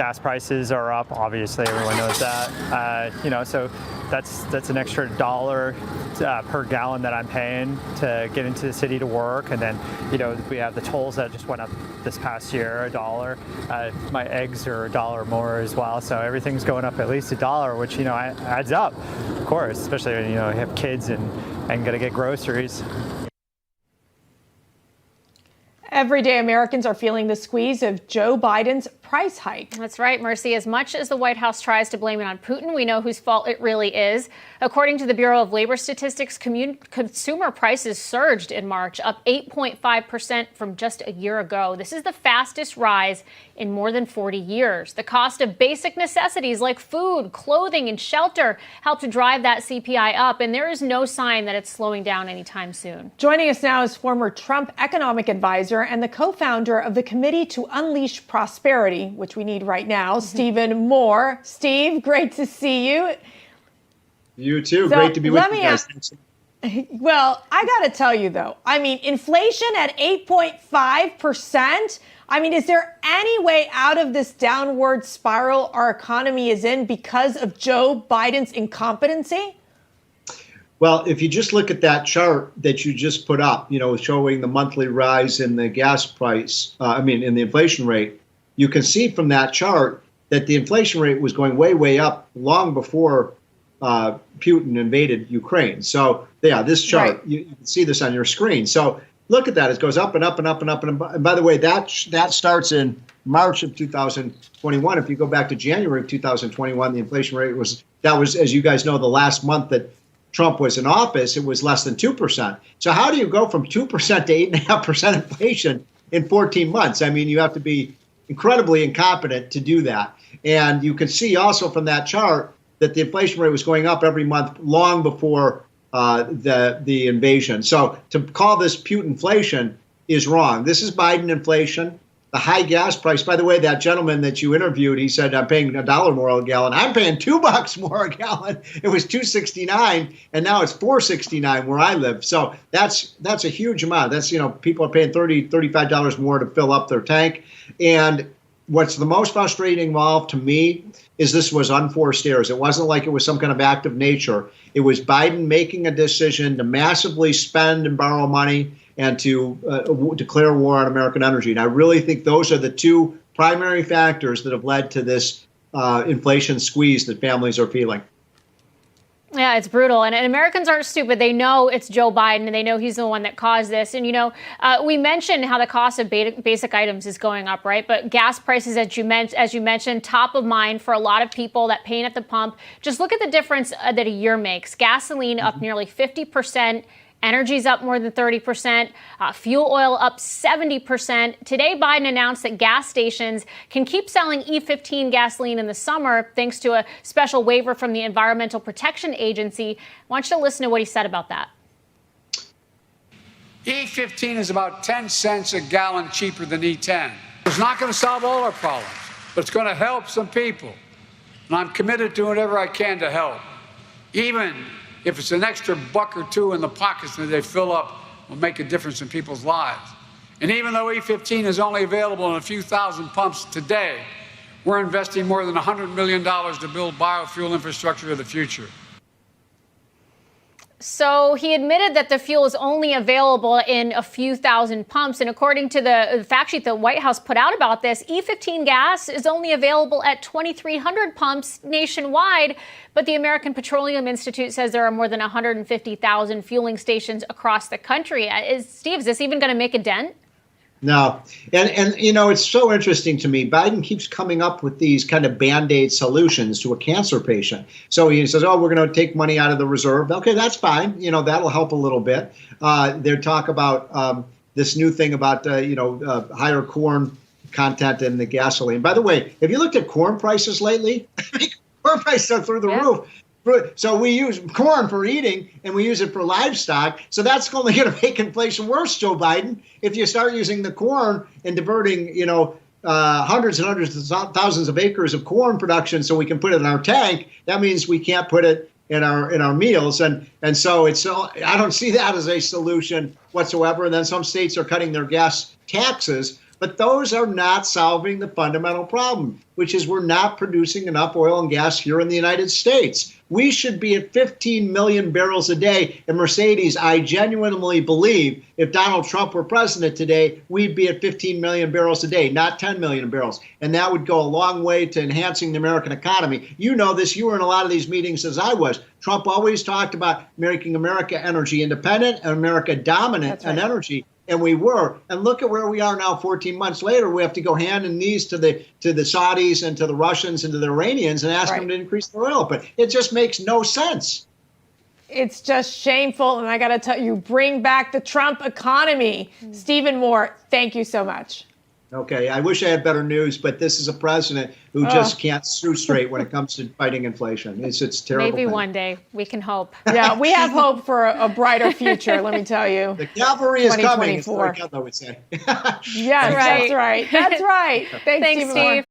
gas prices are up. Obviously, everyone knows that. So that's an extra $1 per gallon that I'm paying to get into the city to work. And then, we have the tolls that just went up this past year, $1. My eggs are $1 more as well. So everything's going up at least $1, which, adds up, of course, especially when, you have kids and got to get groceries. Everyday Americans are feeling the squeeze of Joe Biden's price hike. That's right, Mercy. As much as the White House tries to blame it on Putin, we know whose fault it really is. According to the Bureau of Labor Statistics, consumer prices surged in March, up 8.5% from just a year ago. This is the fastest rise in more than 40 years. The cost of basic necessities like food, clothing, and shelter helped to drive that CPI up, and there is no sign that it's slowing down anytime soon. Joining us now is former Trump economic advisor and the co-founder of the Committee to Unleash Prosperity, which we need right now, Stephen Moore. Steve, great to see you. You too. Great to be with you guys. Well, I got to tell you, though, inflation at 8.5%. Is there any way out of this downward spiral our economy is in because of Joe Biden's incompetency? Well, if you just look at that chart that you just put up, showing the monthly rise in the gas price, in the inflation rate, you can see from that chart that the inflation rate was going way, way up long before Putin invaded Ukraine. So, yeah, this chart, right. You can see this on your screen. So look at that. It goes up and up and up and up. And by the way, that starts in March of 2021. If you go back to January of 2021, the inflation rate was, as you guys know, the last month that Trump was in office, it was less than 2%. So how do you go from 2% to 8.5% inflation in 14 months? You have to be incredibly incompetent to do that. And you can see also from that chart that the inflation rate was going up every month long before the invasion. So to call this Putinflation is wrong. This is Biden inflation. The high gas price, by the way, that gentleman that you interviewed, he said, I'm paying $1 more a gallon. I'm paying $2 more a gallon. It was $2.69, and now it's $4.69 where I live. So that's a huge amount. That's, people are paying $30, $35 more to fill up their tank. And what's the most frustrating involved to me is this was unforced errors. It wasn't like it was some kind of act of nature. It was Biden making a decision to massively spend and borrow money and to declare war on American energy. And I really think those are the two primary factors that have led to this inflation squeeze that families are feeling. Yeah, it's brutal. And Americans aren't stupid. They know it's Joe Biden, and they know he's the one that caused this. And, we mentioned how the cost of basic items is going up, right? But gas prices, as you mentioned, top of mind for a lot of people that paying at the pump. Just look at the difference that a year makes. Gasoline up nearly 50%. Energy's up more than 30%, fuel oil up 70%. Today, Biden announced that gas stations can keep selling E15 gasoline in the summer thanks to a special waiver from the Environmental Protection Agency. I want you to listen to what he said about that. E15 is about 10 cents a gallon cheaper than E10. It's not going to solve all our problems, but it's going to help some people. And I'm committed to whatever I can to help. Even if it's an extra buck or two in the pockets that they fill up, will make a difference in people's lives. And even though E15 is only available in a few thousand pumps today, we're investing more than $100 million to build biofuel infrastructure of the future. So he admitted that the fuel is only available in a few thousand pumps. And according to the fact sheet the White House put out about this, E15 gas is only available at 2,300 pumps nationwide. But the American Petroleum Institute says there are more than 150,000 fueling stations across the country. Steve, is this even going to make a dent? No. And it's so interesting to me. Biden keeps coming up with these kind of Band-Aid solutions to a cancer patient. So he says, we're going to take money out of the reserve. Okay, that's fine. That'll help a little bit. They talk about this new thing about, higher corn content in the gasoline. By the way, have you looked at corn prices lately? Corn prices are through the roof. So we use corn for eating, and we use it for livestock. So that's only going to make inflation worse, Joe Biden. If you start using the corn and diverting, hundreds and hundreds of thousands of acres of corn production, so we can put it in our tank, that means we can't put it in our meals, and so I don't see that as a solution whatsoever. And then some states are cutting their gas taxes, But those are not solving the fundamental problem, which is we're not producing enough oil and gas here in the United States. We should be at 15 million barrels a day. And Mercedes, I genuinely believe if Donald Trump were president today, we'd be at 15 million barrels a day, not 10 million barrels. And that would go a long way to enhancing the American economy. You know this. You were in a lot of these meetings as I was. Trump always talked about making America energy independent and America dominant in energy. And we were. And look at where we are now 14 months later. We have to go hand and knees to the Saudis and to the Russians and to the Iranians and ask them to increase their oil. But it just makes no sense. It's just shameful. And I got to tell you, bring back the Trump economy. Stephen Moore, thank you so much. Okay, I wish I had better news, but this is a president who just can't sue straight when it comes to fighting inflation. It's terrible. Maybe one day we can hope. Yeah, we have hope for a brighter future, let me tell you. The cavalry is coming, as I would say. Yes, right. that's right. That's right. Thanks, Thanks, Steve.